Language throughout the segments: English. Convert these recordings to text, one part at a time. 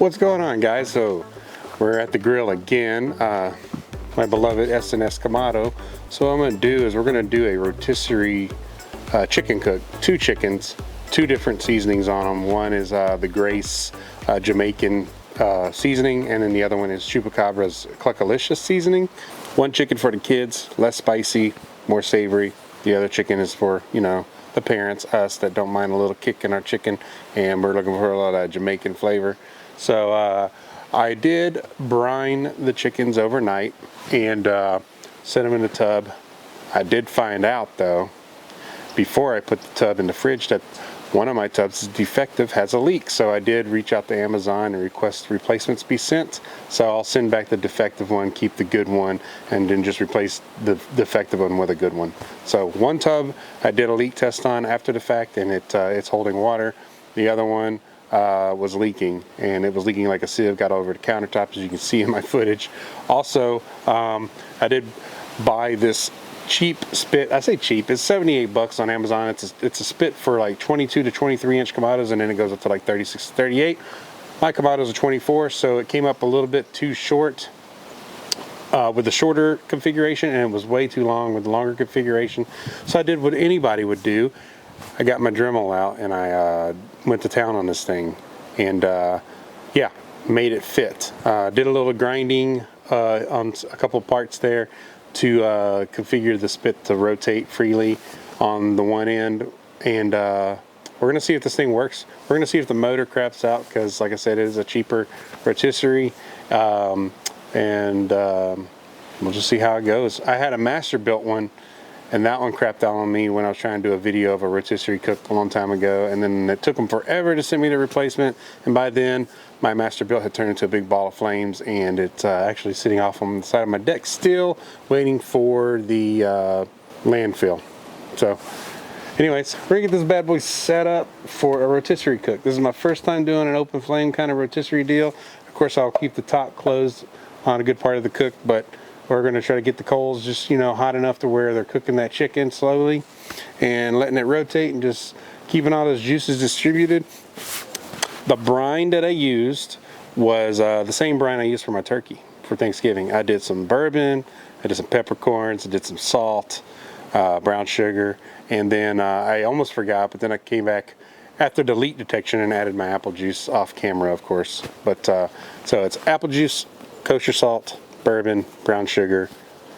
What's going on, guys? So we're at the grill again, my beloved SNS Kamado. So what I'm going to do is we're going to do a rotisserie chicken cook. 2 chickens, 2 different seasonings on them. One is the Grace Jamaican seasoning, and then the other one is Chupacabra's Cluckalicious seasoning. 1 chicken for the kids, less spicy, more savory. The other chicken is for, you know, the parents, us, that don't mind a little kick in our chicken, and we're looking for a lot of Jamaican flavor. So I did brine the chickens overnight and set them in the tub. I did find out, though, before I put the tub in the fridge, that one of my tubs is defective, has a leak. So I did reach out to Amazon and request replacements be sent. So I'll send back the defective one, keep the good one, and then just replace the defective one with a good one. So one tub I did a leak test on after the fact, and it's holding water. The other one was leaking, and it was leaking like a sieve, got over the countertop, as you can see in my footage. Also, I did buy this cheap spit. I say cheap, it's 78 bucks on Amazon. It's a spit for like 22 to 23 inch Kamados, and then it goes up to like 36 to 38. My Kamados are 24, so it came up a little bit too short with the shorter configuration, and it was way too long with the longer configuration. So I did what anybody would do. I got my Dremel out and I went to town on this thing, and yeah, made it fit. Did a little grinding on a couple parts there to configure the spit to rotate freely on the one end, and we're gonna see if this thing works. We're gonna see if the motor craps out, because like I said, it is a cheaper rotisserie, and we'll just see how it goes. I had a master built one, and that one crapped out on me when I was trying to do a video of a rotisserie cook a long time ago, and then it took them forever to send me the replacement, and by then my master built had turned into a big ball of flames, and it's actually sitting off on the side of my deck still, waiting for the landfill. So anyways, we're gonna get this bad boy set up for a rotisserie cook. This is my first time doing an open flame kind of rotisserie deal. Of course, I'll keep the top closed on a good part of the cook, but we're going to try to get the coals just, you know, hot enough to where they're cooking that chicken slowly and letting it rotate and just keeping all those juices distributed. The brine that I used was the same brine I used for my turkey for Thanksgiving. I did some bourbon, I did some peppercorns, I did some salt, brown sugar, and then I almost forgot, but then I came back after the leak detection and added my apple juice off camera, of course. But so it's apple juice, kosher salt, bourbon, brown sugar,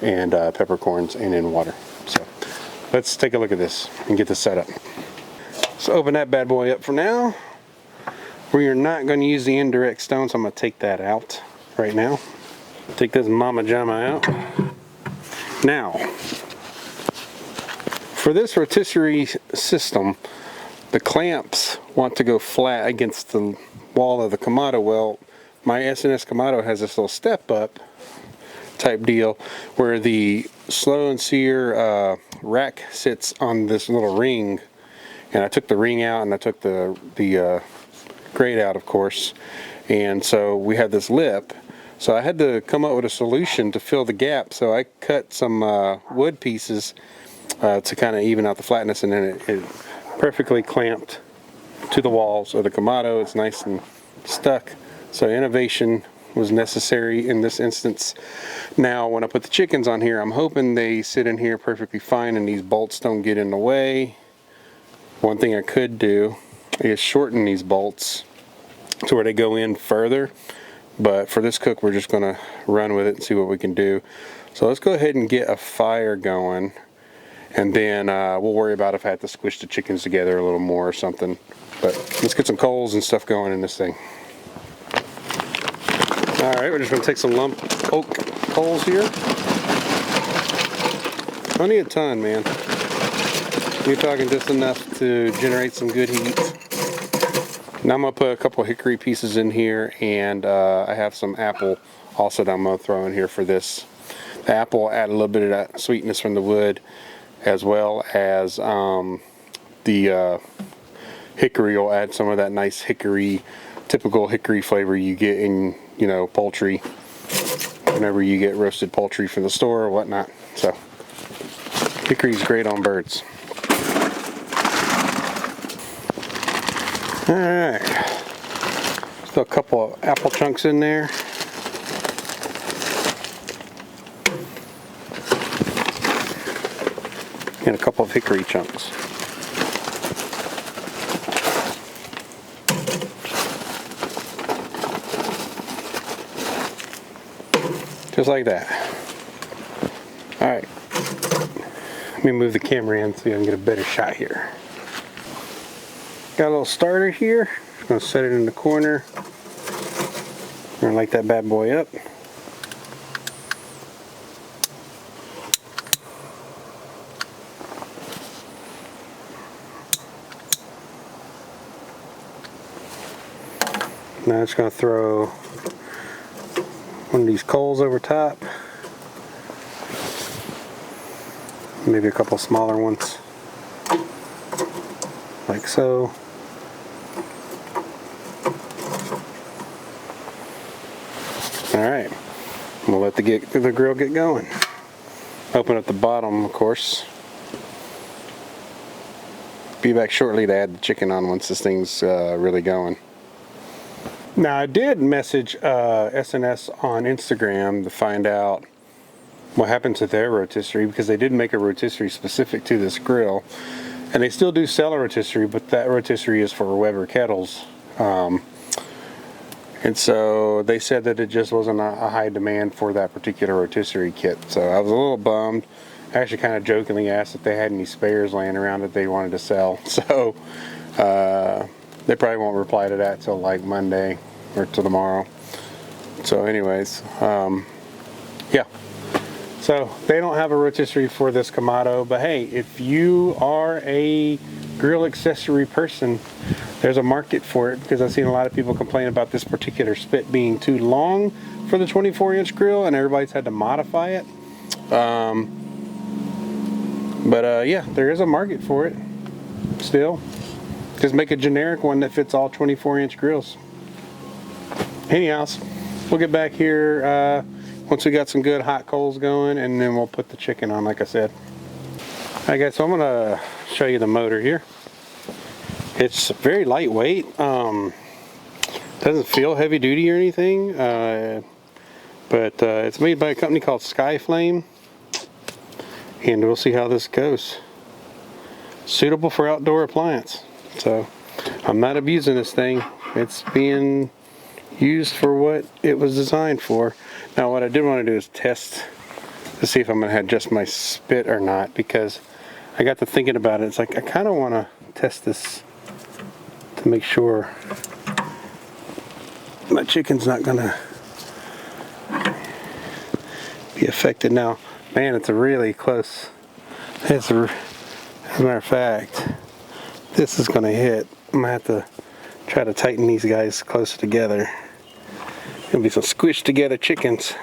and peppercorns, and in water. So let's take a look at this and get this set up. So open that bad boy up for now. We are not going to use the indirect stone, so I'm going to take that out right now. Take this mama jamma out. Now, for this rotisserie system, the clamps want to go flat against the wall of the Kamado. Well, my SNS Kamado has this little step up type deal where the slow and sear rack sits on this little ring, and I took the ring out and I took the grate out, of course, and so we had this lip. So I had to come up with a solution to fill the gap, so I cut some wood pieces to kind of even out the flatness, and then it perfectly clamped to the walls of the Kamado. It's nice and stuck. So innovation was necessary in this instance. Now when I put the chickens on here, I'm hoping they sit in here perfectly fine and these bolts don't get in the way. One thing I could do is shorten these bolts to where they go in further, but for this cook we're just going to run with it and see what we can do. So let's go ahead and get a fire going, and then we'll worry about if I have to squish the chickens together a little more or something. But let's get some coals and stuff going in this thing. Alright, we're just going to take some lump oak coals here. Don't need a ton, man. You're talking just enough to generate some good heat. Now I'm going to put a couple hickory pieces in here, and I have some apple also that I'm going to throw in here for this. The apple will add a little bit of that sweetness from the wood, as well as the hickory will add some of that nice hickory, typical hickory flavor you get in, you know, poultry, whenever you get roasted poultry from the store or whatnot. So hickory's great on birds. Alright, Throw a couple of apple chunks in there. And a couple of hickory chunks. Just like that. Alright. Let me move the camera in so I can get a better shot here. Got a little starter here. Just going to set it in the corner. I'm going to light that bad boy up. Now I'm just going to throw one of these coals over top. Maybe a couple smaller ones. Like so. Alright. We'll let the grill get going. Open up the bottom, of course. Be back shortly to add the chicken on once this thing's really going. Now I did message SNS on Instagram to find out what happened to their rotisserie, because they did make a rotisserie specific to this grill, and they still do sell a rotisserie, but that rotisserie is for Weber kettles, and so they said that it just wasn't a high demand for that particular rotisserie kit. So I was a little bummed. I actually kind of jokingly asked if they had any spares laying around that they wanted to sell. So they probably won't reply to that till like Monday or till tomorrow. So anyways, yeah. So they don't have a rotisserie for this Kamado, but hey, if you are a grill accessory person, there's a market for it, because I've seen a lot of people complain about this particular spit being too long for the 24-inch grill, and everybody's had to modify it. Yeah, there is a market for it still. Just make a generic one that fits all 24-inch grills. Anyhow, we'll get back here once we got some good hot coals going, and then we'll put the chicken on, like I said. Alright guys, so I'm gonna show you the motor here. It's very lightweight. Doesn't feel heavy duty or anything, but it's made by a company called Skyflame, and we'll see how this goes. Suitable for outdoor appliance. So I'm not abusing this thing. It's being used for what it was designed for. Now what I did want to do is test to see if I'm going to adjust my spit or not, because I got to thinking about it. It's like I kind of want to test this to make sure my chicken's not going to be affected. Now, man, it's a really close. As a matter of fact, this is going to hit. I'm going to have to try to tighten these guys closer together. Gonna be some squished together chickens.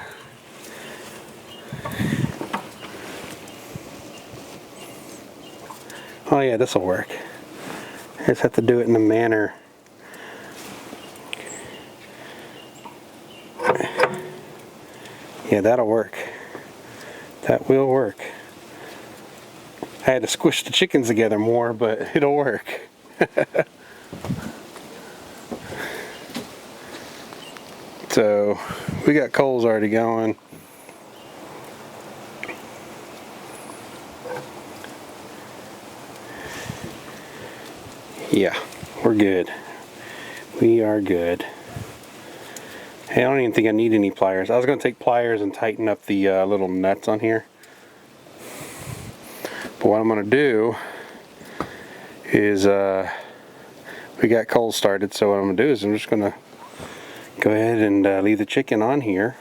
Oh yeah, this will work. I just have to do it in a manner. Yeah, that'll work. That will work. I had to squish the chickens together more, but it'll work. So we got coals already going. Yeah, we're good. We are good. Hey, I don't even think I need any pliers. I was going to take pliers and tighten up the little nuts on here. But what I'm going to do is, we got coals started, so what I'm going to do is I'm just going to go ahead and leave the chicken on here.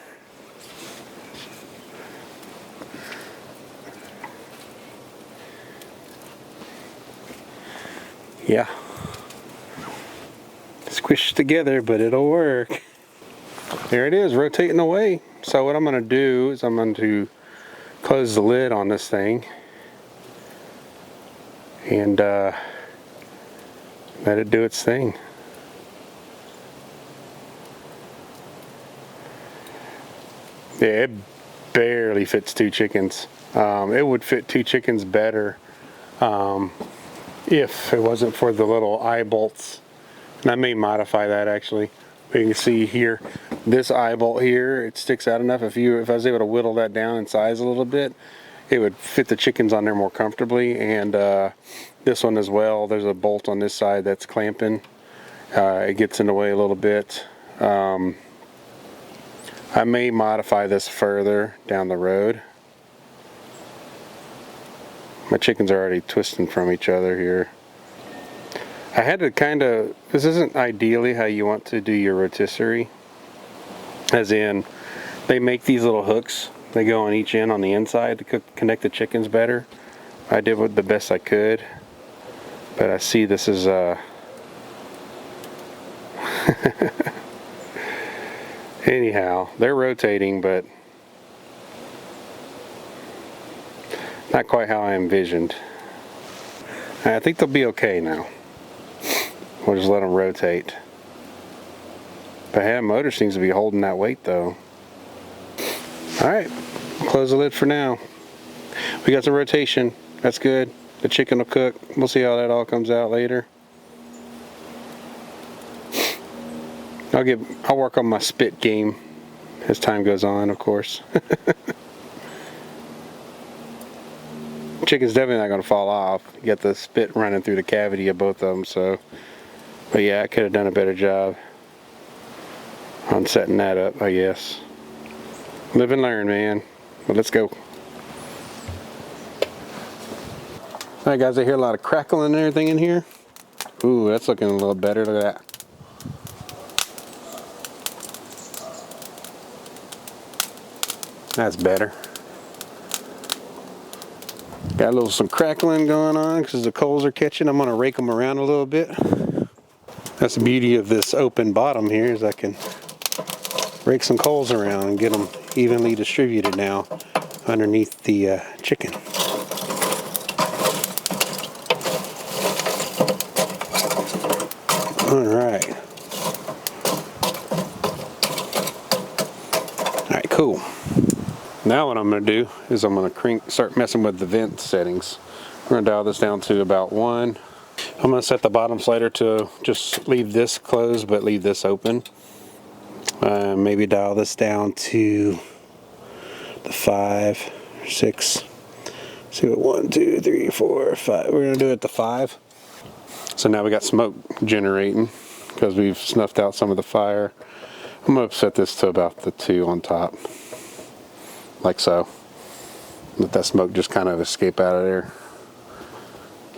Yeah. Squish together, but it'll work. There it is, rotating away. So what I'm going to do is I'm going to close the lid on this thing and let it do its thing. Yeah, it barely fits two chickens. It would fit two chickens better if it wasn't for the little eye bolts. And I may modify that actually. But you can see here, this eye bolt here, it sticks out enough. If I was able to whittle that down in size a little bit, it would fit the chickens on there more comfortably. And this one as well, there's a bolt on this side that's clamping. It gets in the way a little bit. I may modify this further down the road. My chickens are already twisting from each other here. I had to this isn't ideally how you want to do your rotisserie. As in, they make these little hooks. They go on each end on the inside to connect the chickens better. I did the best I could. But I see this is anyhow, they're rotating, but not quite how I envisioned. I think they'll be okay now. We'll just let them rotate. But hey, motor seems to be holding that weight though. Alright, close the lid for now. We got some rotation. That's good. The chicken will cook. We'll see how that all comes out later. I'll work on my spit game as time goes on, of course. Chicken's definitely not going to fall off. You got the spit running through the cavity of both of them, so. But yeah, I could have done a better job on setting that up, I guess. Live and learn, man. But let's go. Alright guys, I hear a lot of crackling and everything in here. Ooh, that's looking a little better. Look at that. That's better. Got some crackling going on because the coals are catching. I'm going to rake them around a little bit. That's the beauty of this open bottom here, is I can rake some coals around and get them evenly distributed now underneath the chicken. Alright. Alright, cool. Now what I'm going to do is I'm going to start messing with the vent settings. We're going to dial this down to about 1. I'm going to set the bottom slider to just leave this closed but leave this open. Maybe dial this down to the 5 or 6. See what 1, 2, 3, 4, 5. We're going to do it at the 5. So now we got smoke generating because we've snuffed out some of the fire. I'm going to set this to about the 2 on top. Like so. Let that smoke just kind of escape out of there.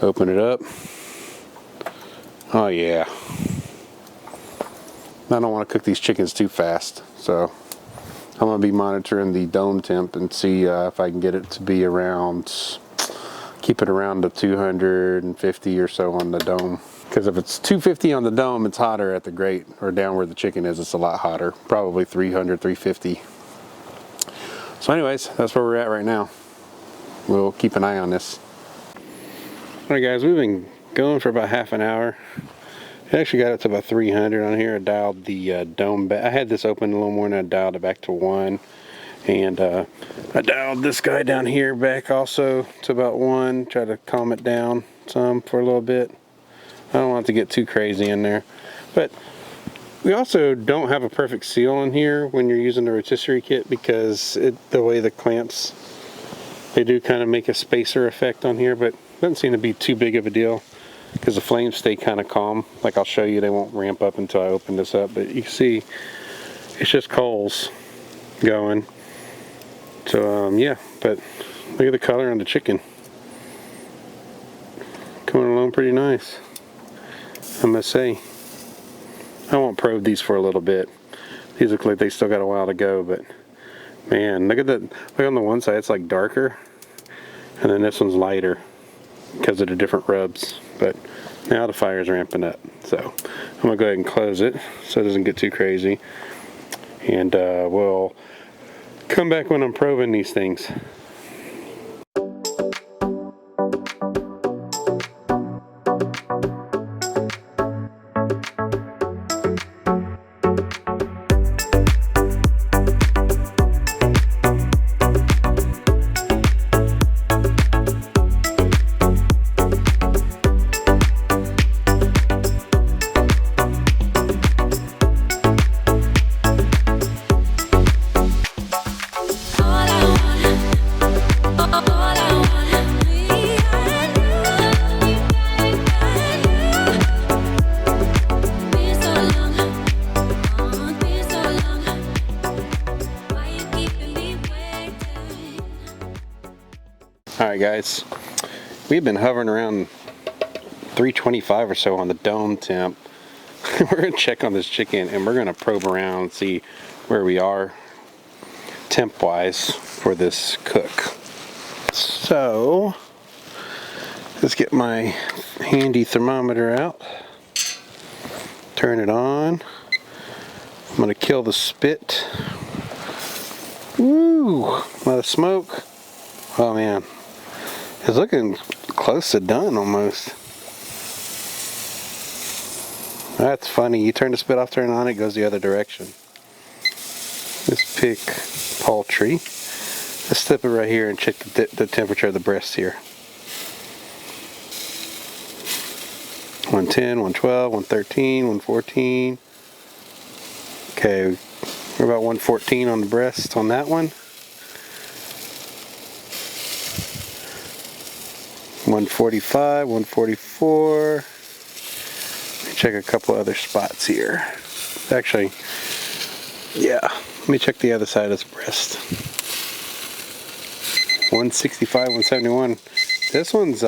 Open it up. Oh yeah. I don't want to cook these chickens too fast, so I'm going to be monitoring the dome temp and see if I can get it to be around, keep it around the 250 or so on the dome. Because if it's 250 on the dome, it's hotter at the grate, or down where the chicken is, it's a lot hotter. Probably 300, 350. So anyways, that's where we're at right now. We'll keep an eye on this. Alright guys, we've been going for about half an hour. I actually got it to about 300 on here. I dialed the dome back. I had this open a little more and I dialed it back to 1. And I dialed this guy down here back also to about 1. Try to calm it down some for a little bit. I don't want it to get too crazy in there. But we also don't have a perfect seal in here when you're using the rotisserie kit, because the way the clamps, they do kind of make a spacer effect on here, but it doesn't seem to be too big of a deal because the flames stay kind of calm. Like I'll show you, they won't ramp up until I open this up, but you can see it's just coals going. So yeah, but look at the color on the chicken. Coming along pretty nice, I must say. I won't probe these for a little bit. These look like they still got a while to go, but man, look at that. Look on the one side, it's like darker, and then this one's lighter because of the different rubs. But now the fire's ramping up, so I'm gonna go ahead and close it so it doesn't get too crazy, and we'll come back when I'm probing these things. Alright guys, we've been hovering around 325 or so on the dome temp. We're going to check on this chicken and we're going to probe around and see where we are temp wise for this cook. So let's get my handy thermometer out, turn it on. I'm going to kill the spit. Woo! A lot of smoke. Oh man, it's looking close to done almost. That's funny. You turn the spit off, turn it on, it goes the other direction. Let's pick poultry. Let's flip it right here and check the temperature of the breast here. 110, 112, 113, 114. Okay, we're about 114 on the breast on that one. 145, 144. Check a couple other spots here. Actually, yeah, let me check the other side of this breast. 165, 171. This one's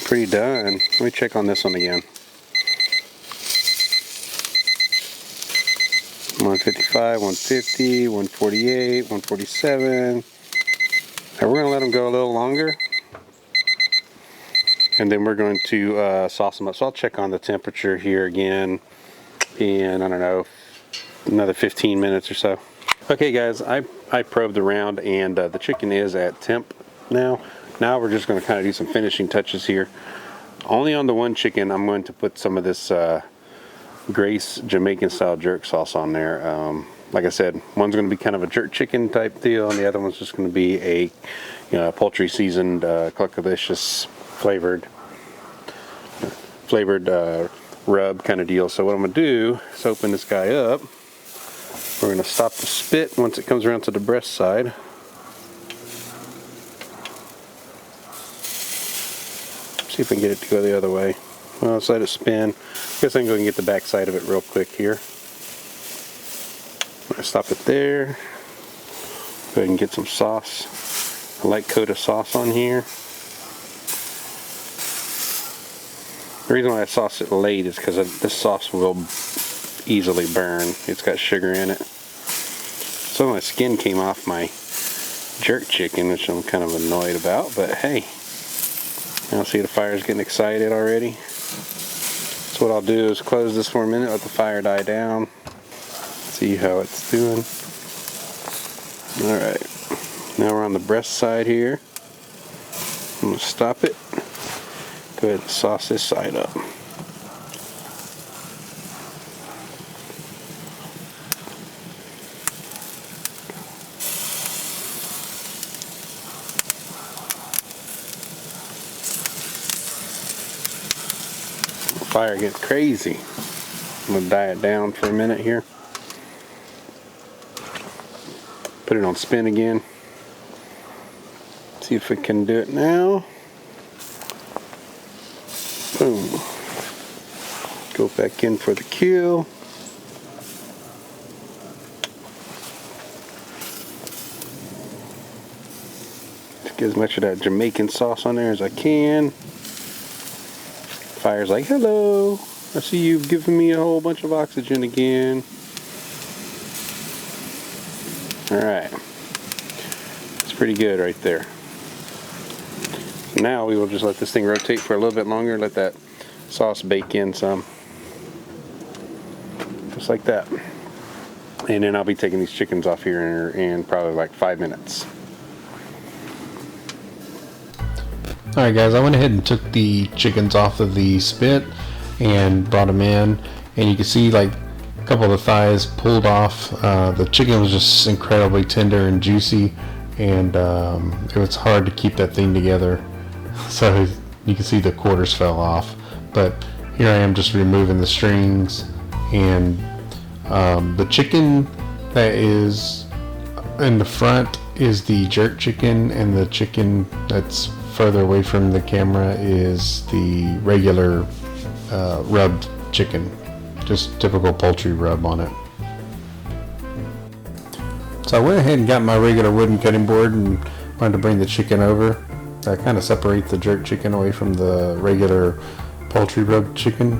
pretty done. Let me check on this one again. 155, 150, 148, 147. Now we're going to let them go a little longer. And then we're going to sauce them up. So I'll check on the temperature here again in, I don't know, another 15 minutes or so. Okay guys, I probed around and the chicken is at temp now. Now we're just going to kind of do some finishing touches here. Only on the one chicken I'm going to put some of this Grace Jamaican style jerk sauce on there. Like I said, one's going to be kind of a jerk chicken type deal, and the other one's just going to be a poultry seasoned Cluckalicious flavored rub kind of deal. So what I'm going to do is open this guy up. We're going to stop the spit once it comes around to the breast side. See if I can get it to go the other way. Well, let's let it spin. I guess I can go and get the back side of it real quick here. I'm going to stop it there. Go ahead and get some sauce. A light coat of sauce on here. The reason why I sauce it late is because this sauce will easily burn. It's got sugar in it. Some of my skin came off my jerk chicken, which I'm kind of annoyed about, but hey. Now see the fire's getting excited already. So what I'll do is close this for a minute, let the fire die down. See how it's doing. Alright, now we're on the breast side here. I'm going to stop it. Go ahead and sauce this side up. Fire gets crazy. I'm going to die it down for a minute here. Put it on spin again. See if we can do it now. Boom. Go back in for the kill. Just get as much of that Jamaican sauce on there as I can. Fire's like, hello, I see you've given me a whole bunch of oxygen again. Alright, it's pretty good right there. Now we will just let this thing rotate for a little bit longer, let that sauce bake in some. Just like that. And then I'll be taking these chickens off here in probably like 5 minutes. Alright guys, I went ahead and took the chickens off of the spit and brought them in, and you can see like a couple of the thighs pulled off. The chicken was just incredibly tender and juicy, and it was hard to keep that thing together, so you can see the quarters fell off. But here I am just removing the strings, and the chicken that is in the front is the jerk chicken, and the chicken that's further away from the camera is the regular rubbed chicken, just typical poultry rub on it. So I went ahead and got my regular wooden cutting board and wanted to bring the chicken over. I kind of separate the jerk chicken away from the regular poultry rub chicken.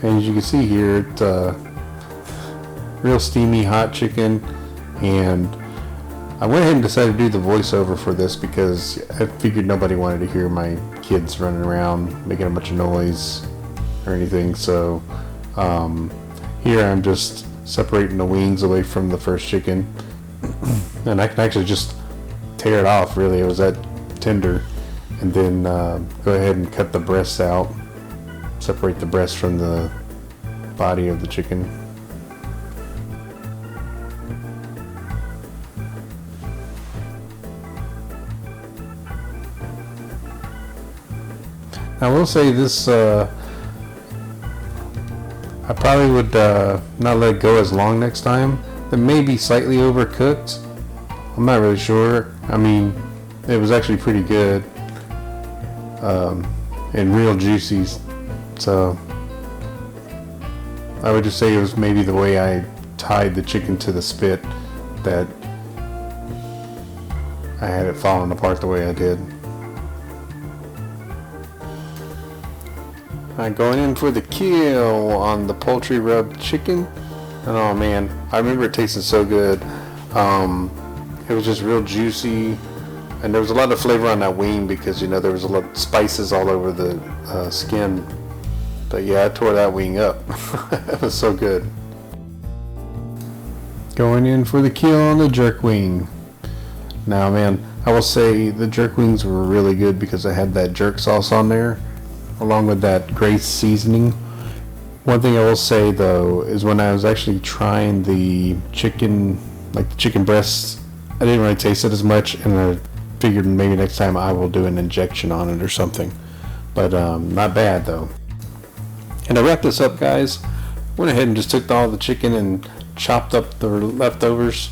And as you can see here, it's real steamy hot chicken. And I went ahead and decided to do the voiceover for this because I figured nobody wanted to hear my kids running around making a bunch of noise or anything. So here I'm just separating the wings away from the first chicken. And I can actually just tear it off, really. It was that tender. And then go ahead and cut the breasts out. Separate the breast from the body of the chicken. I will say this, I probably would not let it go as long next time. It may be slightly overcooked. I'm not really sure. I mean, it was actually pretty good and real juicy. So I would just say it was maybe the way I tied the chicken to the spit that I had it falling apart the way I did. Alright, going in for the kill on the poultry rub chicken. And oh man, I remember it tasting so good. It was just real juicy, and there was a lot of flavor on that wing because, you know, there was a lot of spices all over the skin. But yeah, I tore that wing up. It was so good. Going in for the kill on the jerk wing. Now man, I will say the jerk wings were really good because I had that jerk sauce on there along with that Grace seasoning. One thing I will say though is when I was actually trying the chicken, like the chicken breasts, I didn't really taste it as much, and I figured maybe next time I will do an injection on it or something. But not bad though. And to wrap this up, guys, went ahead and just took all the chicken and chopped up the leftovers,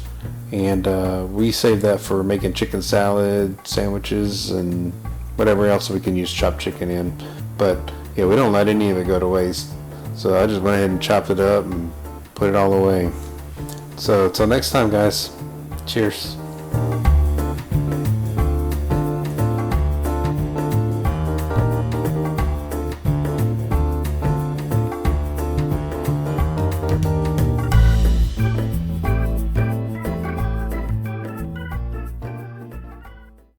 and we saved that for making chicken salad, sandwiches, and whatever else we can use chopped chicken in. But yeah, we don't let any of it go to waste. So I just went ahead and chopped it up and put it all away. So till next time, guys, cheers.